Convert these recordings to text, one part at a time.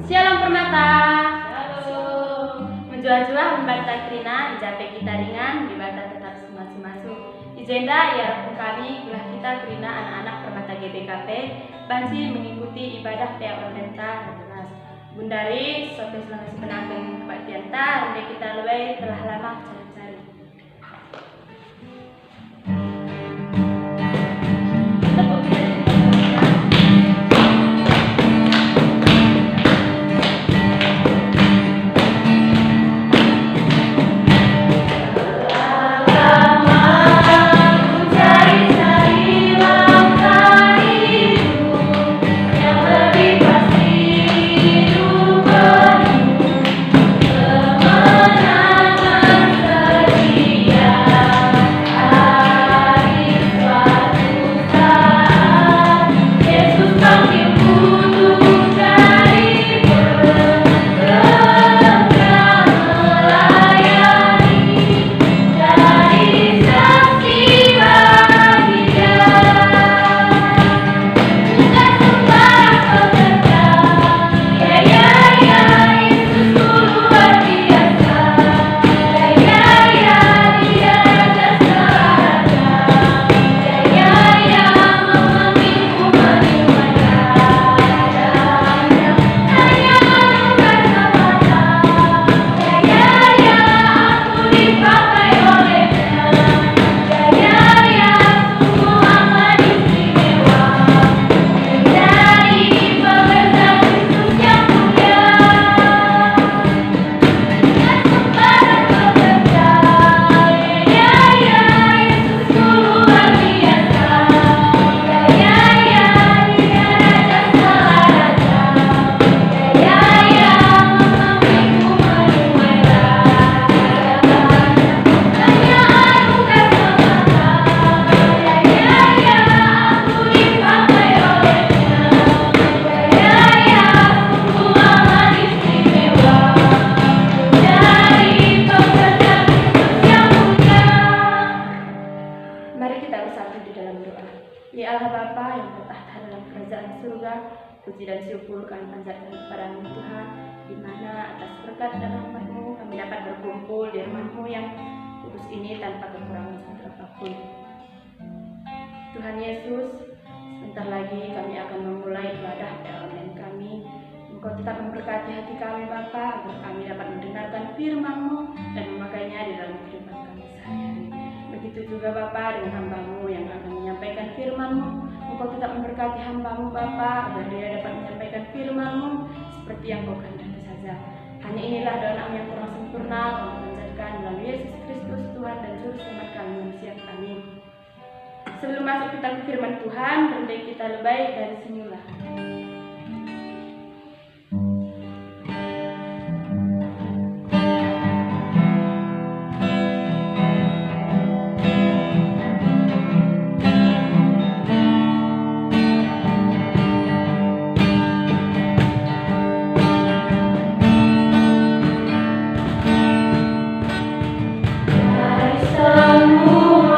Shalom Permata. Shalom. Menjua-jua membantah Trina, ijape kita ringan, dibantah tetap masuk-masuk. Ijenda ya kami belah kita Trina anak-anak Permata GBKP, banci mengikuti ibadah tiap ordenta jelas. Bundari, sote selangasi penanggung kebaktianta, rendah kita luwe telah lama cari-cari. Ya Allah Bapa yang bertahta dalam kerajaan surga, puji dan syukur kami panjatkan kepada-Mu Tuhan, di mana atas berkat dan rahmat-Mu kami dapat berkumpul di rumah-Mu yang kudus ini tanpa kekurangan satu apapun. Tuhan Yesus, sebentar lagi kami akan memulai ibadah online kami. Engkau tetap memberkati hati kami Bapa, agar kami dapat mendengarkan firman-Mu dan memakainya di dalam kehidupan kami sehari-hari. Begitu juga Bapa dengan hamba-Mu yang akan menyampaikan firman-Mu. Engkau tetap memberkati hamba-Mu Bapa, agar dia dapat menyampaikan firman-Mu seperti yang Kau kehendaki saja. Hanya inilah doa yang kurang sempurna, kami panjatkan dalam Yesus Kristus Tuhan dan Juru Selamat kami manusia. Amin. Sebelum masuk kita ke firman Tuhan, rendah kita lebay dari semula. Semua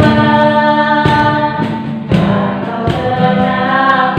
kau tetap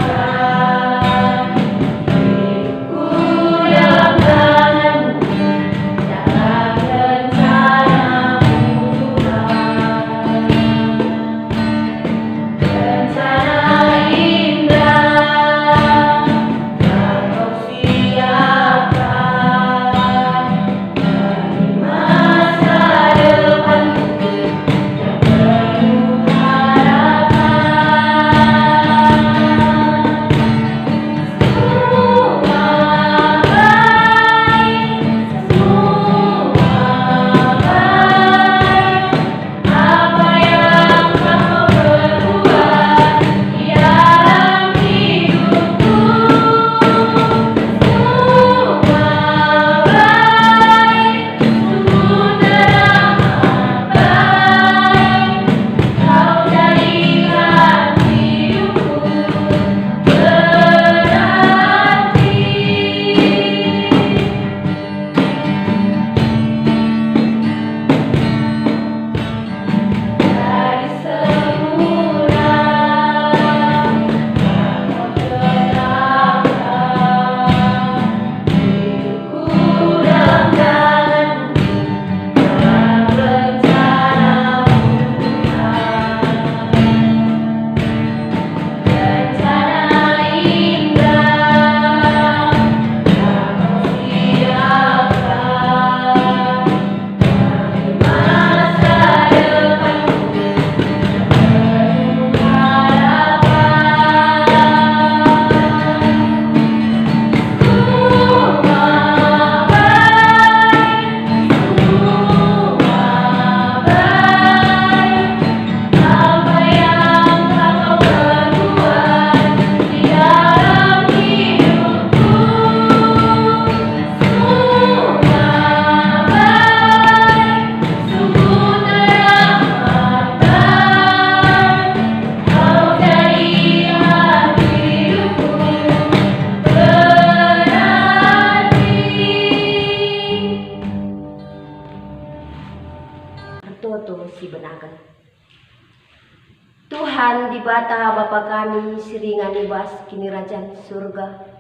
abdi bata Bapa kami siringan ibas kini rajaan surga.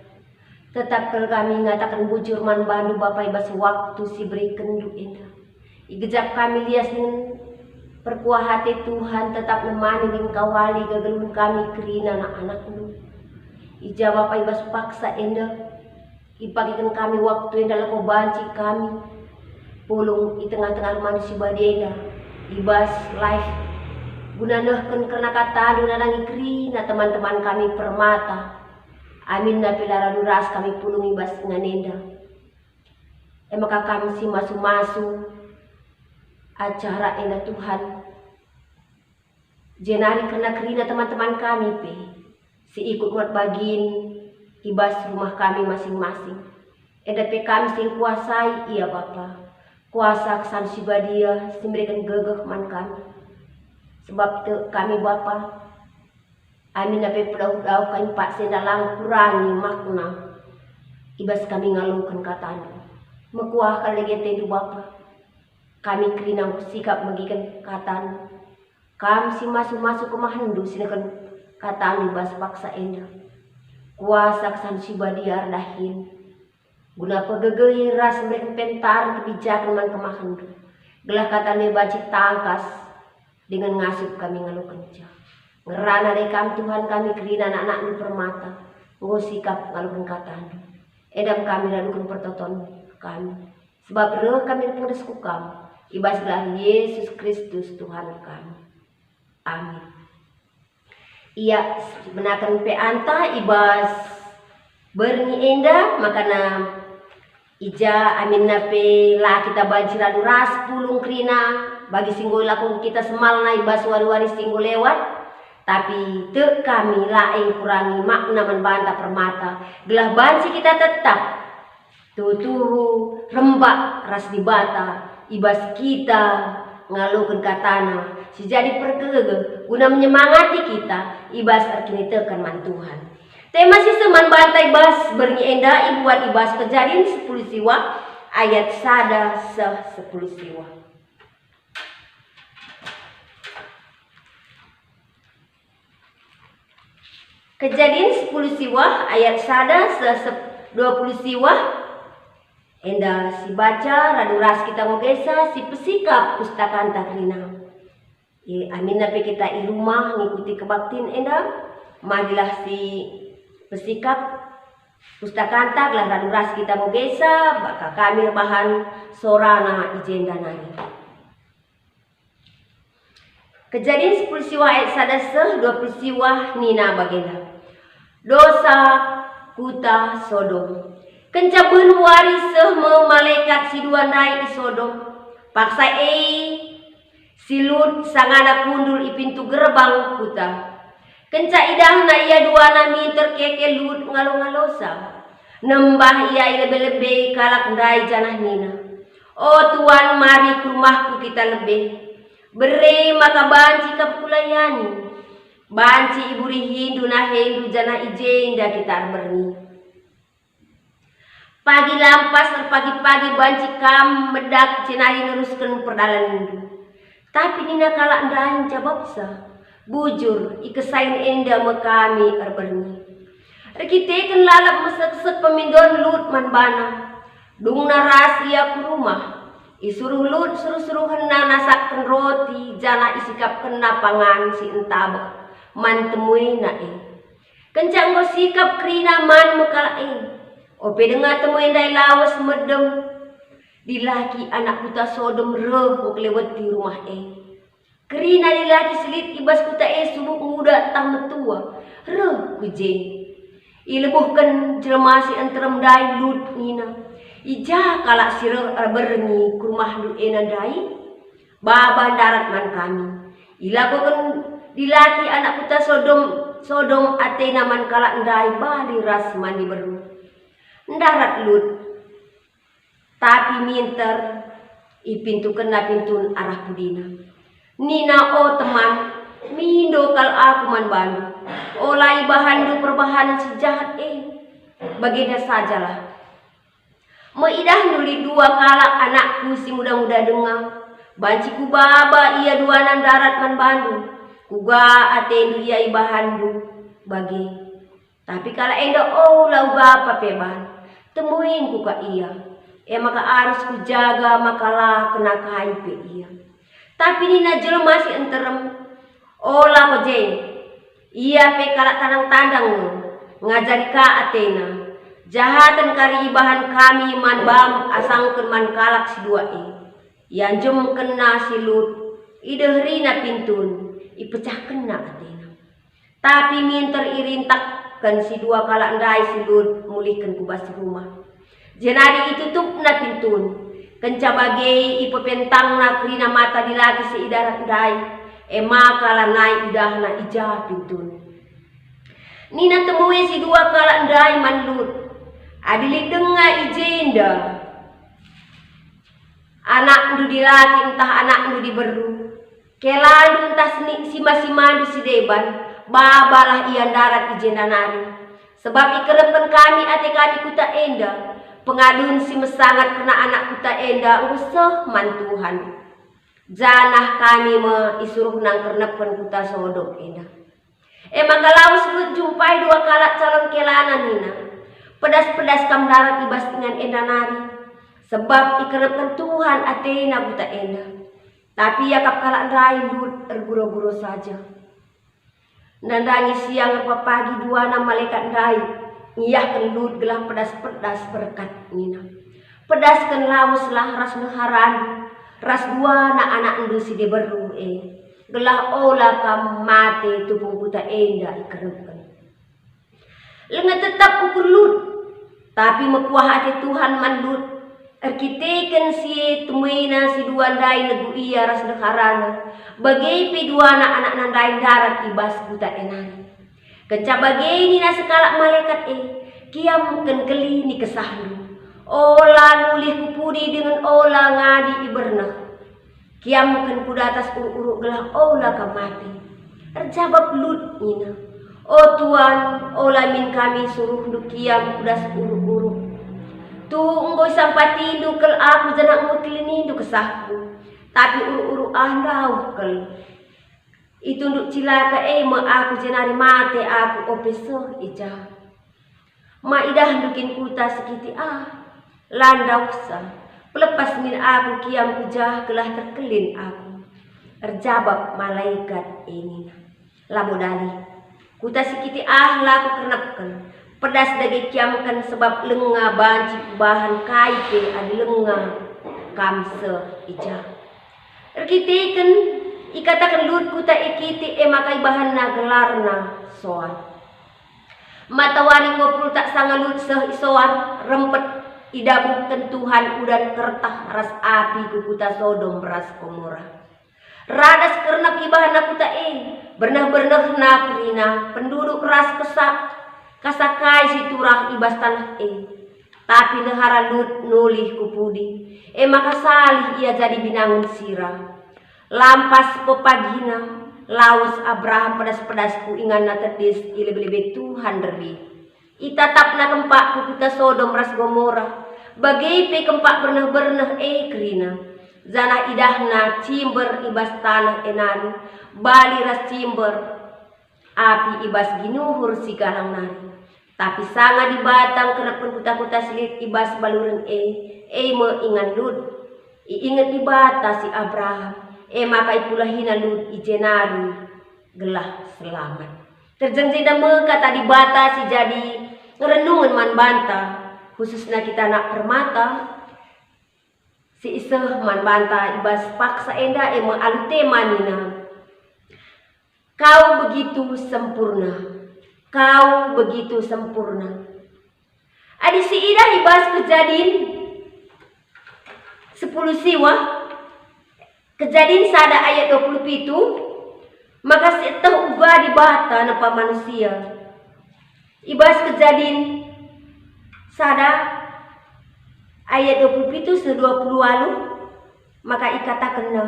Tetap kami ngatakan bujur man bandu Bapa ibas waktu si berikan du indah. Igejap kami lias dengan perkuah hati Tuhan tetap nemani dengan kawali gagalun kami kerina anak-anak lu. Ija Bapa ibas paksa indah. Ipagikan kami waktu indah lako banci kami. Pulung di tengah-tengah manusia badenda. Ibas life. Gunanahkan karena kata dunanangi kerina teman-teman kami permata. Amin na pilara duras kami pulung ibas nganenda. Maka kami si masu-masu acara indah Tuhan. Jenari karena kerina teman-teman kami pe. Si ikut buat bagin ibas rumah kami masing-masing. Eda pe kami sing kuasai iya Bapa. Kuasa kesan sibadia si memberikan gegeh man kami. Sebab kami Bapa. Amin nape pedau-pedau kami pak sendalang kurangi makna. Ibas kami ngalukan katanya. Mekuahkan legete itu Bapa. Kami kerinang sikap magikan katanya. Kami si masuk-masuk ke mahendu sinakan katanya ibas paksa endah. Kuasa kesan sibadia ardahin. Guna pegegehi ras mereka pentar kebijakan man ke mahendu. Gelah katanya bacik tangkas. Dengan ngasup kami ngalukan jah. Ngerana dari kami Tuhan kami kerina anak-anak di permata. Sikap ngalukan katanya. Edam kami lalukan pertoton kami. Sebab roh kami pengesku kami. Ibas gelar Yesus Kristus Tuhan kami. Amin. Iya menakan pe anta ibas berni enda makana ija amin nape la kita banjira duras pulung krina bagi singgul lakung kita semal na ibas wari-wari singgul lewat tapi te kami lain kurangi makna membanta permata gelah banci kita tetap tutuhu rembak ras dibata ibas kita ngalukan katana si jadi perkege guna menyemangati kita ibas arkini tekan man Tuhan tema si seman bantai ibas bernyi enda ibuat ibas kejadian 10 siwa ayat sada 10 siwa. Kejadian 10 siwa ayat sada 20 siwa. Enda si baca raduras kita mogesa si pesikap pustakaan takrina. Amin nape kita di rumah ngikuti kebaktin enda. Marilah si pesikap pustakaan taklah raduras kita mogesa baka kami bahan sorana ijenda nani. Kejadian 10 siwa ayat sada 20 siwa nina bagenda. Dosa kuta Sodom. Kencabun waris malaikat si dua naik di Sodom. Paksa si Lut sangana pundul i pintu gerbang kuta. Kenca idang na ia dua nami terkeke Lut ngalo-ngalosa. Nembah ia lebih-lebih kalak ndai janah nina. Oh Tuhan mari ke rumahku kita lebih. Bere maka banci kapulayani. Banci ibu rihindu na hindu jana ijenda kita berni. Pagi lampas pagi-pagi banci kam medak cenari neruskan perdalan hindu. Tapi nina kalak ndain jawabsa. Bujur ikesain enda mekami berni. Rekiteken lalap mesek-sek pemindon Lut manbana. Dung rahasia ku rumah. Isuruh Lut suruh hena nasakkan roti jana isikap kena pangan si entaba. Man temui na kencang go sikap krina man mekala ope dengar temui dai lawas medem dilaki anak kuta Sodom reh kelewat di rumah krina dilaki selit ibas kuta subuk muda tang metua reh kujeng ilebuhkan jelmasi entrem dai Lut nina ija kalak sireh berni ke rumah Lut dai baba darat man kami ilakukan dilaki anak kuta Sodom ate naman kalak ndai bali ras mandi beru. Ndarat Lut. Tapi minter ipintu kena pintun arah pudina. Nina o teman mindo kal aku man bandu. Olai bahandu perbahanan si jahat Bagenda sajalah. Meidah nuli dua kalak anakku si muda-muda dengar. Banciku baba ia dua nan darat man bandu. Kuga atendu ia ibahandu bagi. Tapi kalau endo oh lau bapa peban, temuin kuka iya. Maka harus kujaga makalah kena kahaipe iya. Tapi nina jelo masih enterem. Ola ko jeng. Iya pe kalak tandang-tandang ngajari ka Athena. Jahatan kari ibahan kami man bam asangkeun man kalak si dua Yang jem kena si Lut. Idehrina pintun ipecah kena Athena. Tapi minter irintakkan si dua kalak ndai si Lut mulihkan kubas rumah. Jenari itu tupna pintun. Kenca bagai ipepentang na krina mata dilaki si idarat ndai. Maka lanai idahna ija pintun. Nina temui si dua kalak ndai man Lut. Adili denga ijenda. Anak ndu dilaki entah anak ndu diberu. Kelalu entah si masih mandu si deban. Babalah ia darat ijenda nari. Sebab ikerepen kami ate kami kuta enda. Pengadun si mesangat kena anak kuta enda usah man Tuhan. Janah kami me isuruh nang kernepen kuta Sodom enda. Maka laus Lut jumpai dua kalak calon kelanan nina. Pedas-pedas kam darat ibas dengan enda nari. Sebab ikerepen Tuhan Athena kuta enda. Tapi yakap kalak ndai Lut erguro-guro saja. Nandangi siang apa pagi dua na malaikat ndai. Ngiyahkan Lut gelah pedas-pedas berkat nina. Pedaskan laus lah ras neharan. Ras dua na anak ndu si diberu Gelah ola kam mate tupung kuta enda ikerepkan. Lengan tetap ukur Lut. Tapi mekuah hati Tuhan man Lut. Erkiteken si temuina si dua ndai negu iya ras neharana. Bagai pi dua na anak nandai darat ibas kuta enani. Kenca bagai nina sekalak malaikat kiam ken keli ni kesahlu. Ola nulih kupudi dengan ola ngadi ibernah. Kiam ken kuda atas uru-uru gelah ola kamati. Erjabab Lut nina. Oh Tuhan, ola min kami suruh du kiam kuda uru-uru. Tu nggoy sampati du kel aku janak mutilini du kesahku. Tapi uru-uru andau kel. Itu nduk cilaka ma aku jenari mate aku opeso ija. Ma idah ndukin kuta sekiti landau sa. Pelepas min aku kiam kujah kelah terkelin aku. Erjabab malaikat ini. Labodali. Kuta sekiti laku kenapkan. Pedas dagi kiamkan sebab lenga banci bahan kaipe adi lenga kamse ija. Erkitiken ikatakan Lut kuta ikiti makai bahan na gelarna soal. Matawari ngopul tak sanga Lut soal rempet idabukkan Tuhan udan kertah ras api ku kuta Sodom ras Gomora. Radas kernap ibahan na kuta bernah-bernah na prina penduduk ras kasakai si turah ibas tanah Tapi nehara Lut nulih kupudi maka salih ia jadi binangun sirah. Lampas pepagina laus Abraham pedas-pedasku ingan na tedis ilebe-lebe Tuhan deri. Itatap na kempak ku kita Sodom ras Gomora. Bagai pe kempak bernah-bernah krina. Zana idahna cimber ibas tanah enani. Bali ras cimber api ibas ginuhur si galang nari. Tapi sanga di batang kenapun kuta-kuta silit ibas baluren me ingan Lut. Iingat di bata si Abraham. Maka itulah hina Lut ijenari gelah selamat. Terjengjena kata di bata si jadi ngerenungan man banta. Khususnya kita nak permata. Si iseh man banta ibas paksa enda alute manina. Kau begitu sempurna. Kau begitu sempurna. Adi si Ida ibas kejadian 10 siwa. Kejadian sada ayat 27. Maka si etah ubah di bata napa manusia. Ibas kejadian sada ayat 27 se 20 lalu. Maka ikatakan na.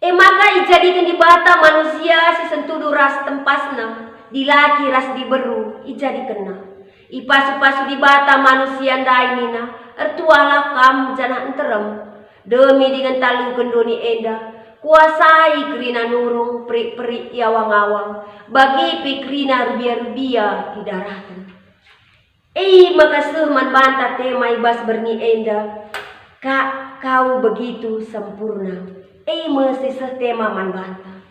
Maka ijadikan di bata manusia si sentudu ras tempasna. Dilaki ras diberu ijadikan na. Ipasu-pasu di bata manusia ndai nina. Ertualah kam janah enterem. Demi dengan talu kendoni enda. Kuasai kerina nurung perik-perik yawang-awang. Bagi pikrina rubia-rubia di daratan. Maka seman banta tema ibas berni enda. Kak, kau begitu sempurna. Mesti setema man banta.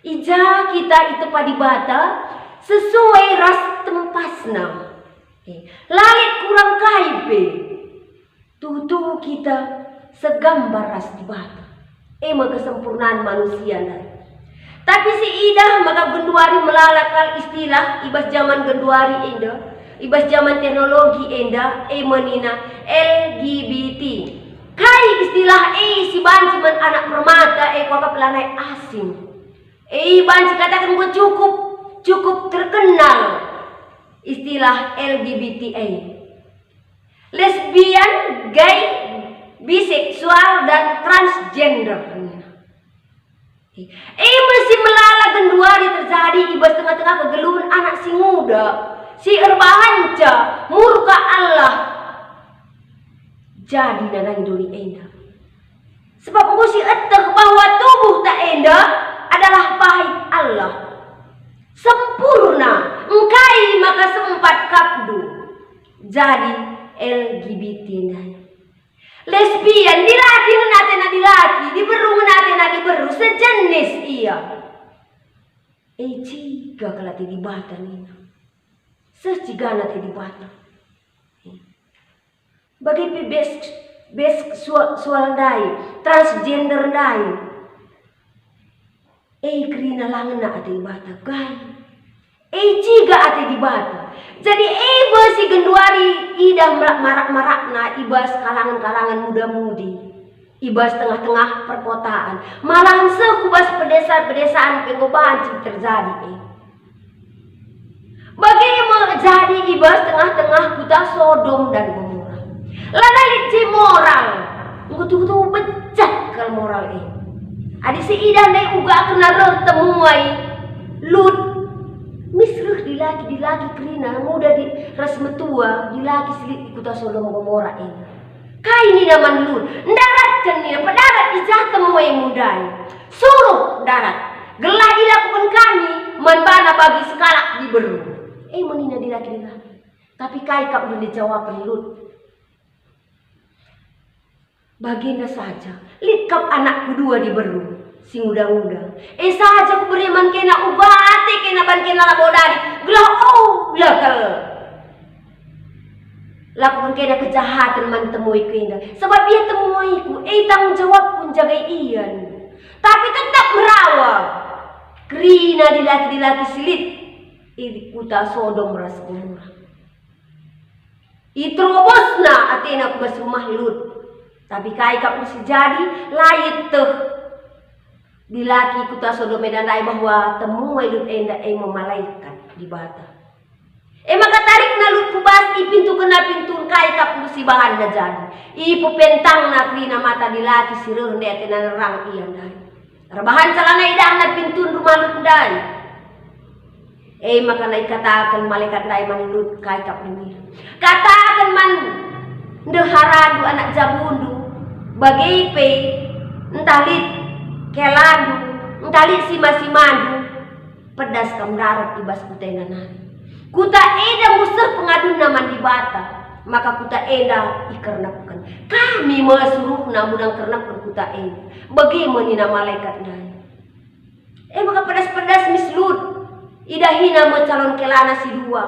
Ija kita itu padi bata sesuai ras tempasna. Lalit kurang kaipe. Tutu kita segambar ras di bata. Kesempurnaan manusia nah. Tapi si Ida maka genduari melalakal istilah ibas zaman genduari enda. Ibas zaman teknologi enda. Menina LGBT. Kai istilah si banci man anak permata kakap lanai asing. Banci katakan gua cukup terkenal istilah LGBTA. Lesbian, gay, biseksual dan transgender. Masih melala genduari terjadi ibas tengah-tengah kegeluhan anak si muda, si erbahanca, murka Allah. Jadi nanang doni enda. Sebab engkau si eteh bahwa tubuh tak enda adalah baik Allah. Sempurna, engkai maka sempat kapdu. Jadi LGBT nai. Lesbian dilaki menate na dilaki, diberu menate na diberu, sejenis iya. Ciga kalati dibata nina. Secigana ti dibata. Bagi bes sual dai, transgender dai. Krina langan na ati dibata, gai. Ciga ati dibata. Jadi besi genduari idah marak-marak na ibas kalangan-kalangan muda-mudi. Ibas tengah-tengah perkotaan. Malahan sekubas pedesaan-pedesaan pengobahan terjadi. Bagaimana jadi ibas tengah-tengah kota Sodom dan Gomora. Lanalit si moral. Ngutu-ngutu becak kal moral Adi si idah nai uga kena roh temuai Lut. Misruh dilaki kerina muda di ras metua dilaki silit di kota Sodom Gomora Kai ni naman Lut. Ndaratkan ni padarat ijah temuai mudai. Suruh darat. Gelah dilakukan kami membana bagi sekalak diberu. Menina dilaki. Tapi kai kap boleh jawab Lut. Baginda saja. Likap anak kedua diberu. Si muda-muda. Saja ku beriman kena ubati kena ban kena labodari. Gelah lakal. Lakukan kena kejahatan man temui kena. Sebab ia temui ku. Tanggung jawab pun jaga ian. Tapi tetap merawat. Kerina dilaki silit. Di kota Sodom ras Gomora. Iterobosna atina ku basumah Lut. Tapi kai kap mesti jadi layit tuh. Dilaki kota Sodom dan dai bahwa temuai Lut enda memalaikat di bata. Maka tarik na Lut kubas pintu kena pintu kai kap mesti bahan na jadi. Ipu pentang na krina mata dilaki sireuh ne atina nerang ian dai. Rebahan celana idah na pintu rumah Lut dai. Maka naik katakan malaikat dai man Lut kai kap ni. Katakan man ndeharadu anak jabundu bagai pe entalit keladu entalit simandu pedas kam darat ibas kutenanan. Kuta eda musuh pengadun naman di bata. Maka kuta eda ikernapukan. Kami mesuruh namudang kernapukan kuta eda. Bagaimana nina malaikat dai. Maka pedas-pedas mislut. Idahina mo calon kelana si dua.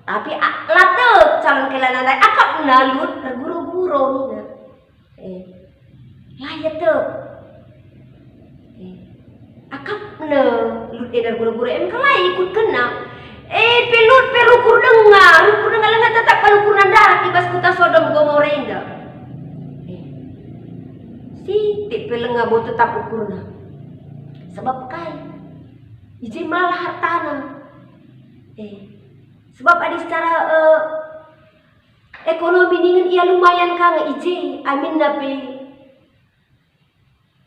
Tapi late calon kelana dai akap nalut terguru-guru nina. Layat tuh. Akap na lut eda guru-guru kalai ikut kena. Pelut perukur dengar lengan tetap perukur darat ibas kota Sodom Gomora indah. Sitik pelenga mau tetap ukurna. Sebab kai iji malah hartana. Sebab ada secara ekonomi dingin ia lumayan kang iji amin nape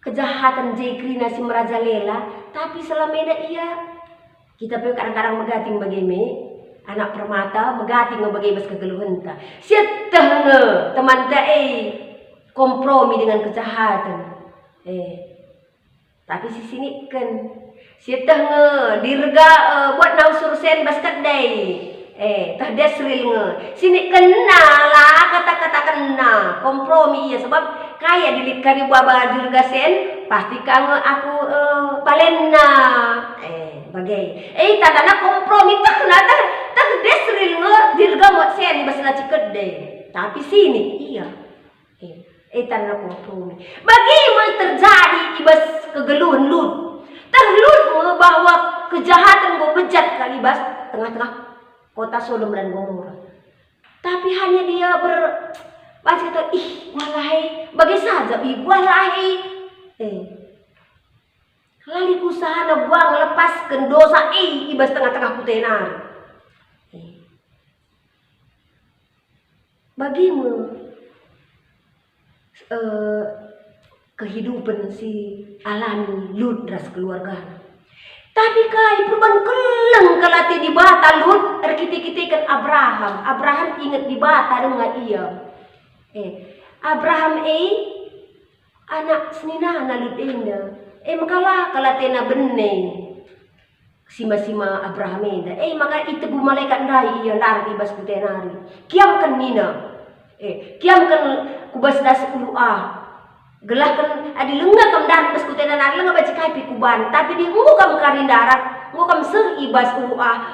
kejahatan jekrina si merajalela tapi selama ini ia kita pe kadang-kadang megating bagaimana anak permata megati ngebagai bas kegeluhan ta. Siatah nge teman ta kompromi dengan kejahatan. Tapi si sini kan siatah nge dirga buat nausur sen bas kadai. Tah desril nge sini kena lah kata-kata kena kompromi ya sebab kaya dilit kari baba dirga sen pasti kange aku palenna bagai tadana kompromi tak kena tak desril nge dirga buat sen bas la cikede tapi sini iya tadana kompromi bagi terjadi ibas kegeluhan lut terlut bahwa kejahatan go bejat kali bas tengah-tengah kota Sodom dan Gomora. Tapi hanya dia baca kata walai bagi saja walai lali usaha na buang lepaskan dosa ibas tengah-tengah putenar. Bagimu kehidupan si alami Lut dan keluarga. Tapi kai perubahan keleng kalati di bata Lut kita Abraham ingat di bata dengan ia Abraham anak seninana Lut enda makalah kalatena benne sima Abraham enda maka itu bu malaikat ndai ia lar ibas kutenari kiam kan nina kiam kan kubas das gelah kan adi lenga kam dar bas kutenan lenga baca kai pikuban tapi di ngukam karin darat ngukam ser ibas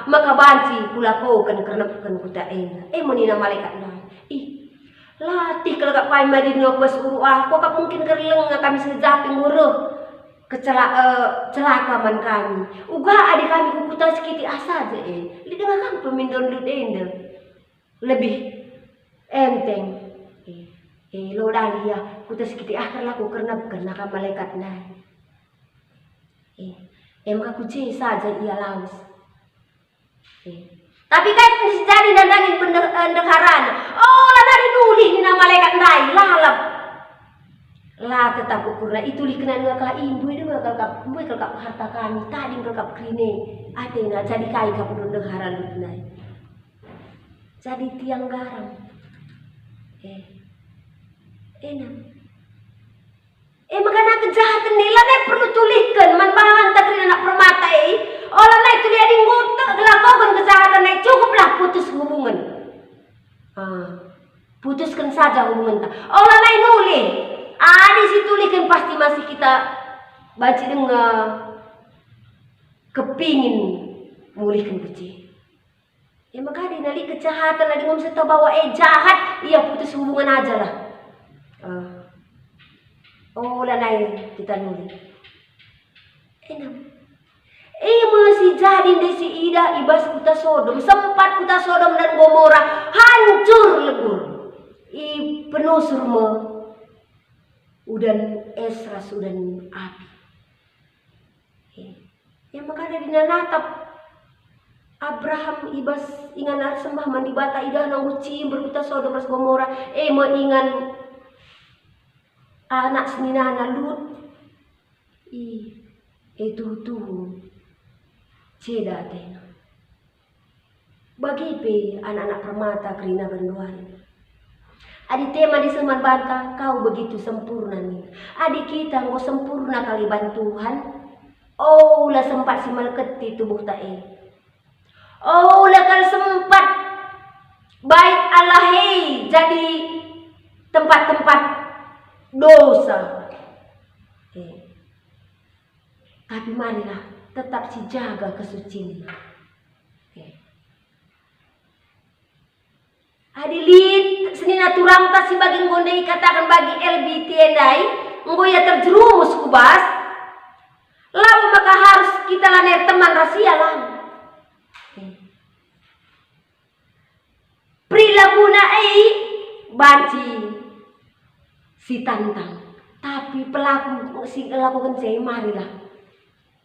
maka banci kulako kan karena kan kuta menina malaikat lah latih kalau gak pai madi no bas ko kap mungkin kerlenga kami sejapi nguruh celaka man kami uga adik kami kuputa sekiti asaja li dengan kan pemindon Lut enda lebih enteng lo dalia kuta sekiti akar laku karena ka malaikat naik maka kuci saja ia laus tapi kan jadi dandangin pendengaran lah dari nuli nina malaikat naik lalap lah tetap ukurna itu li kena ngaka ibu itu ngaka harta kami tadi ngaka krine atena jadi kai ka pendengaran Lut naik jadi tiang garam makanya kejahatan nila na perlu tulikan man bahan tak kena nak permata olah na itu dia dinggotak gelakokan kejahatan na cukuplah putus hubungan putuskan saja hubungan ta olah na nuli di situ likan pasti masih kita baca dengan kepingin mulihkan kuci maka dinali kejahatan na dengan mesti bawa jahat ia putus hubungan aja lah lanai kita nuli masih jadi desi ida ibas kuta Sodom sempat kuta Sodom dan Gomora hancur lebur penuh surma udan esras udan api maka ada dinanatap Abraham ibas ingan sembah mandi bata ida nang uci berkuta Sodom dan Gomora mengingan anak seninana Lut itu ceda tena bagi anak-anak permata kerina benduan adi tema di seman banta kau begitu sempurna nih adi kita mau sempurna kali bantuhan lah sempat si malketi tubuh tae lah kal sempat baik Allah jadi tempat-tempat dosa tapi marilah tetap si jaga kesucian adilit senina turang tas si baging gondai katakan bagi LBT endai ngoya terjerumus kubas lalu maka harus kita laner teman rahasia lang perilakuna banci si tantang tapi pelaku si lakukan saya marilah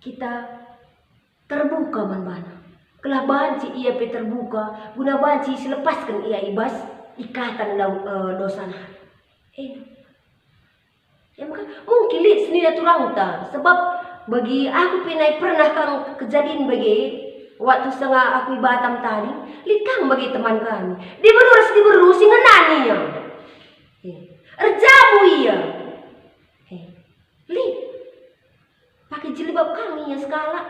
kita terbuka manbana kelah banci ia terbuka guna banci selepaskan ia ibas ikatan dosana maka mungkin li senida turang ta sebab bagi aku pinai pernah kang kejadian bagi waktu setengah aku ibatam tadi, likang bagi teman kami. Dia berurus di berusi ngenani ya. Erjabu iya. Li, pakai jilbab kami ya skala.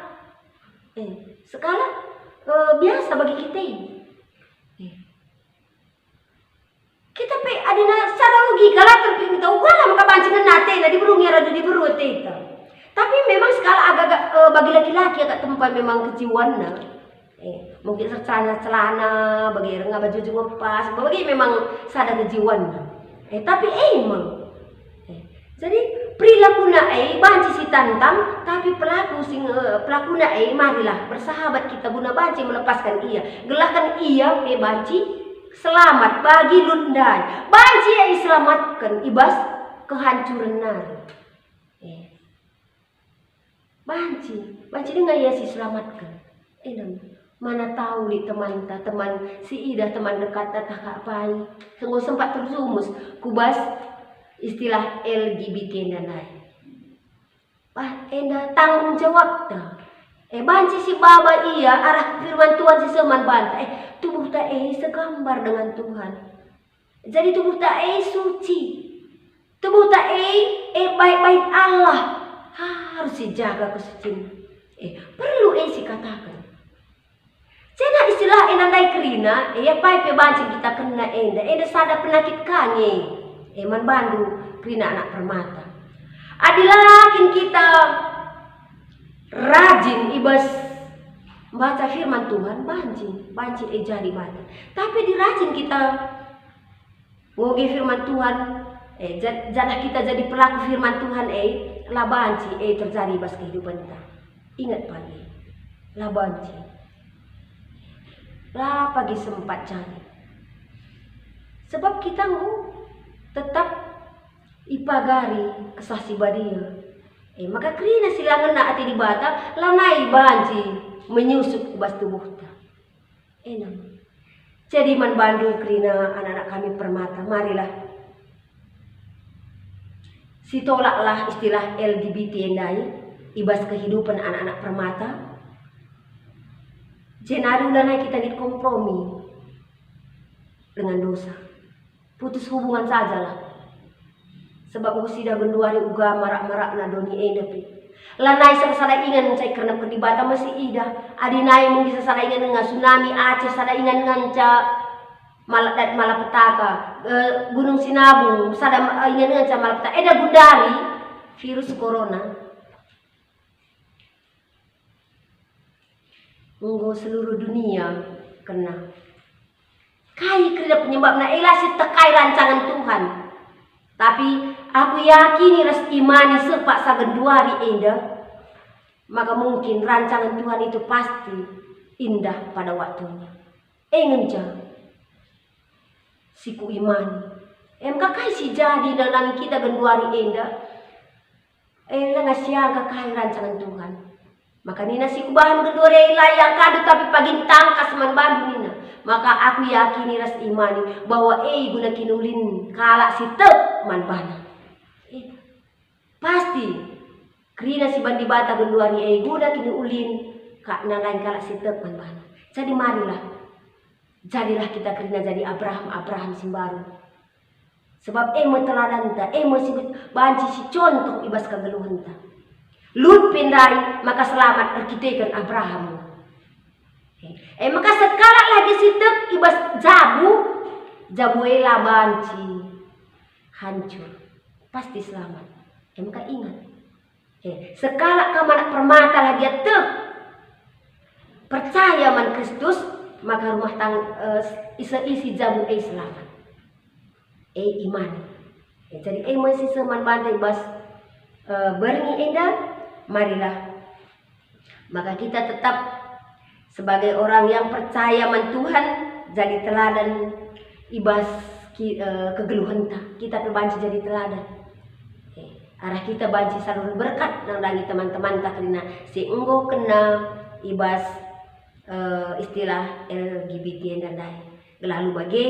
Skala biasa bagi kita. Kita pe adina secara logika lah terpilih tahu gua maka pancing nate na di burung ya rada di beruat itu. Tapi memang skala agak bagi laki-laki agak tempat memang kejiwan na. Mungkin celana bagi renga baju pas, bagi memang sada kejiwan na. Tapi emang. Jadi perilaku na banci si tantang, tapi pelaku na marilah bersahabat kita guna banci melepaskan ia, gelahkan ia banci selamat bagi lundai, banci selamatkan ibas kehancuran nari. Banci dengan ia si selamatkan. Mana tahu li teman si Ida teman dekat tak apa sungguh sempat terjumus kubas istilah LGBT dan lain. Tanggung jawab dah. Banci si baba iya arah firman Tuhan si seman banta. Tubuh ta segambar dengan Tuhan. Jadi tubuh ta suci. Tubuh ta baik-baik Allah. Harus dijaga kesucian. Perlu si katakan. Cina istilah nandai kerina, pai pe banci kita kena enda sada penyakit kange. Man bandu kerina anak permata. Adilakin kita rajin ibas baca firman Tuhan banci jadi baca. Tapi dirajin kita ngoge firman Tuhan, jangan kita jadi pelaku firman Tuhan lah banci terjadi ibas kehidupan kita. Ingat pagi, lah banci. Lah pagi sempat jadi. Sebab kita tetap ipagari kesasi badia. Maka kerina silangan na ati dibata lanai banci menyusup ubas tubuh ta. Jadi man Bandung kerina anak-anak kami permata, marilah si tolaklah istilah LGBT endai ibas kehidupan anak-anak permata. Jenari ulanai kita kompromi dengan dosa. Putus hubungan sajalah. Sebab aku sudah benduari uga marak-marak na doni endepi. Lanai sada ingan cai karena kedibata masih ida. Adinai mungkin sada ingan dengan tsunami Aceh, sada ingan dengan malapetaka, Gunung Sinabung, sada ingan dengan malapetaka. Eda gundari virus corona. Munggo seluruh dunia kena. Kai kerja penyebabnya elasi tekai rancangan Tuhan. Tapi aku yakini ras imani sepak sageduari enda. Maka mungkin rancangan Tuhan itu pasti indah pada waktunya. Ngenja siku imani. Kai si jadi nanang kita genduari enda. Ngasiaga kai rancangan Tuhan. Maka nina si kubahan kedua yang kadu tapi pagi tangkas man bandu nina. Maka aku yakini ras imani bahwa guna kinulin kalak si tep man bana. Pasti kerina si bandi bata genduari guna kinulin kak nalain kalak si tep man bana. Jadi marilah. Jadilah kita kerina jadi Abraham simbaru. Sebab teladan ta, si banci si contoh ibas kegeluhan ta. Lut pindai maka selamat arkitekan Abraham. Maka sekarang lagi situ ibas jabu banci hancur pasti selamat. Maka ingat. Sekarang kamu anak permata lagi percaya man Kristus maka rumah tangga isi jabu selamat. Iman. Jadi masih seman bantai bas beringi endah. Marilah, maka kita tetap sebagai orang yang percaya man Tuhan jadi teladan ibas kegeluhan kita banci jadi teladan. Arah kita banci salur berkat nang dari teman-teman tak kerina si enggo kena ibas istilah LGBT dan lain. Lalu bagi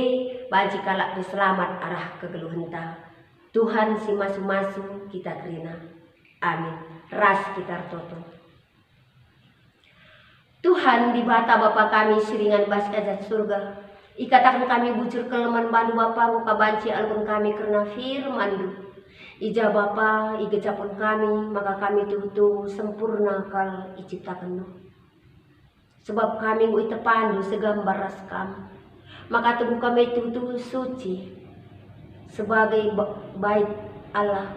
banci kalak selamat arah kegeluhan Tuhan si masu-masu kita kerina. Amin. Ras kita toto. Tuhan di bata Bapa kami siringan bas kajat surga. Ikatakan kami bucur keleman bandu Bapa muka banci alun kami karena firman du. Ija Bapa igecapun kami maka kami tuh sempurna kal iciptakan du. Sebab kami ngui tepandu segambar ras kami. Maka tubuh kami tuh suci sebagai bait Allah.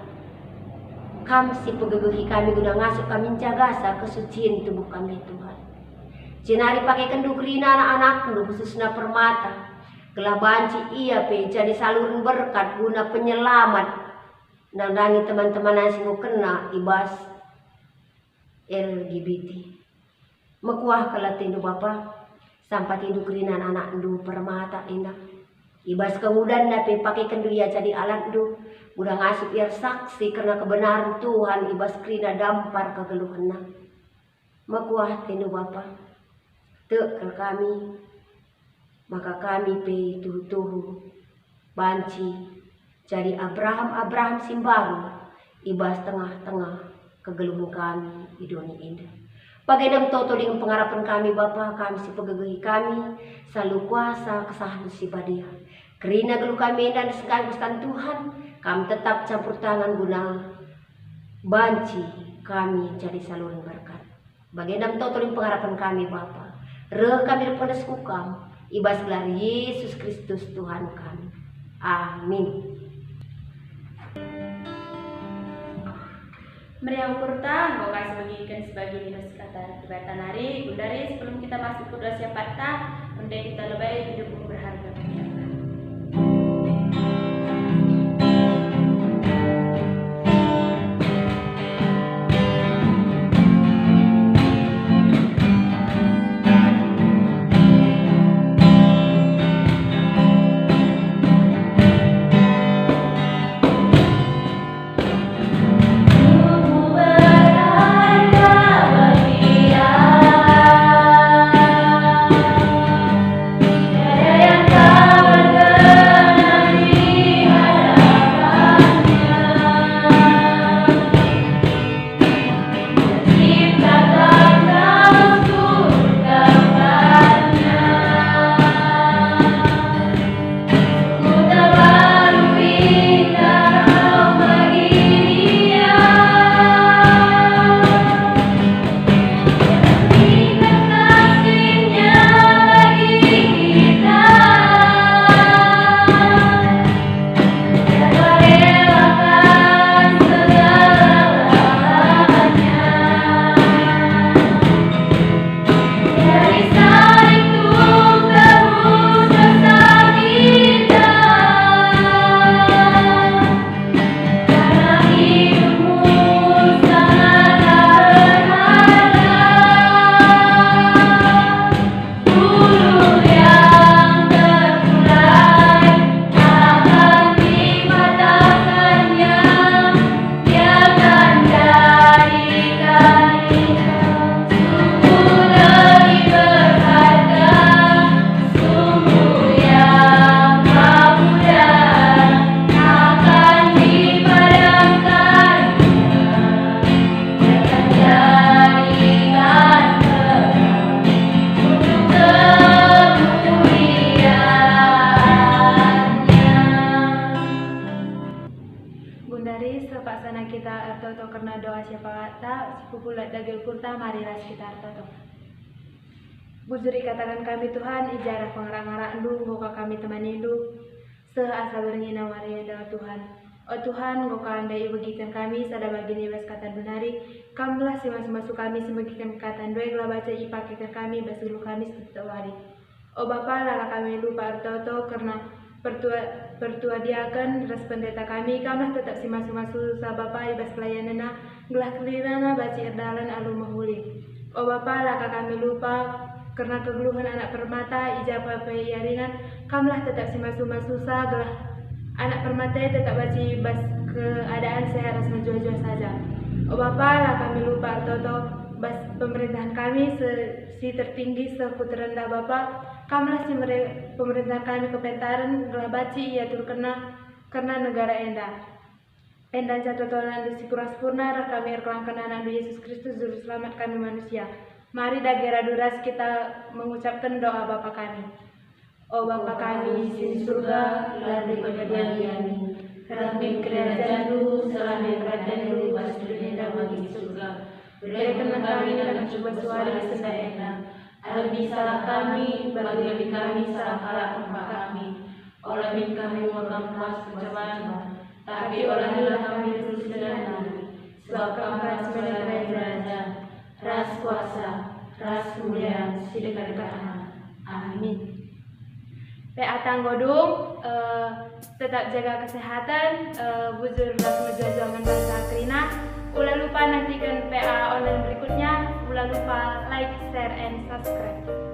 Kami si pegegehi kami guna ngasuh kami jagasa kesucian tubuh kami Tuhan. Cinari pakai kenduk rina anak-anak khususnya permata. Gelah banci iya pe jadi saluran berkat guna penyelamat. Nandangi teman-teman yang singgu kena ibas LGBT. Mekuah kalatindu Bapa sampai tinduk rina anak ndu permata indah. Ibas kemudian nape pakai kenduk ia jadi alat ndu. Udah ngasuh biar saksi karena kebenaran Tuhan ibas krina dampar kegeluhana. Mekuah tindu Bapa. Tekal kami maka kami pe tuhu banci jadi Abraham simbaru ibas tengah-tengah kegeluhan kami idoni indah. Pagedam toto dengan pengharapan kami Bapa kami si pegegehi kami selalu kuasa kesahan si badia. Kerina geluh kami dan sekali Tuhan kami tetap campur tangan guna banci kami jadi saluran berkat. Bagendam toto dengan pengharapan kami Bapa. Reh kami lepas kukam ibas gelar Yesus Kristus Tuhan kami. Amin. Meriam kurta, moga sebagai minus kata kebatan hari. Bundari sebelum kita masuk ke doa siapa undai kita lebih hidup berharga bagi Allah. Pupulat dagel kurta mariras kita artoto. Bujuri katakan kami Tuhan ijarah pengarang-arang lu moga kami temani lu seasal berngina waria dalam Tuhan. Oh Tuhan moga andai bagikan kami sada bagian ibas kata benari kamlah si masuk kami sebagikan kata dua gelah baca ipakikan kami basulu kami setiap hari. Oh Bapa lala kami lupa artoto karena pertua diakan ras pendeta kami kamlah tetap si masuk sa Bapa ibas pelayanana gelah kelirana baci erdalan alu mahuli. Oh Bapa laka kami lupa karena kegeluhan anak permata ijabah yaringan kamlah tetap si masuk sa gelah anak permata tetap baci bas keadaan sehat ras menjual saja. Oh Bapa laka kami lupa artoto bas pemerintahan kami si tertinggi seku terendah Bapa kamlah si pemerintahan kami kepentaran gelah baci ia tur karena negara endah. Dan catotonan si kurang sempurna kami erkelangkan anak Yesus Kristus juru selamat kami manusia. Mari dagera duras kita mengucapkan doa Bapa kami. O Bapa kami di surga, lari kejadian kami. Kami kerajaan-Mu selama kerajaan-Mu pasti dunia bagi surga. Berikanlah kami dalam coba suara sedaya. Albi salah kami, bagi kami salah pembuat kami. Olahin kami makan puas pencobaan, tapi olahilah kami terus dan kami. Sebab Engkau sebagai Raja, ras kuasa, ras kemuliaan, sedekat-dekatnya. Amin. PA Tanggodung, tetap jaga kesehatan, bujur ras jangan bahasa Krina. Ulah lupa nantikan PA online berikutnya. Ulah lupa like, share, and subscribe.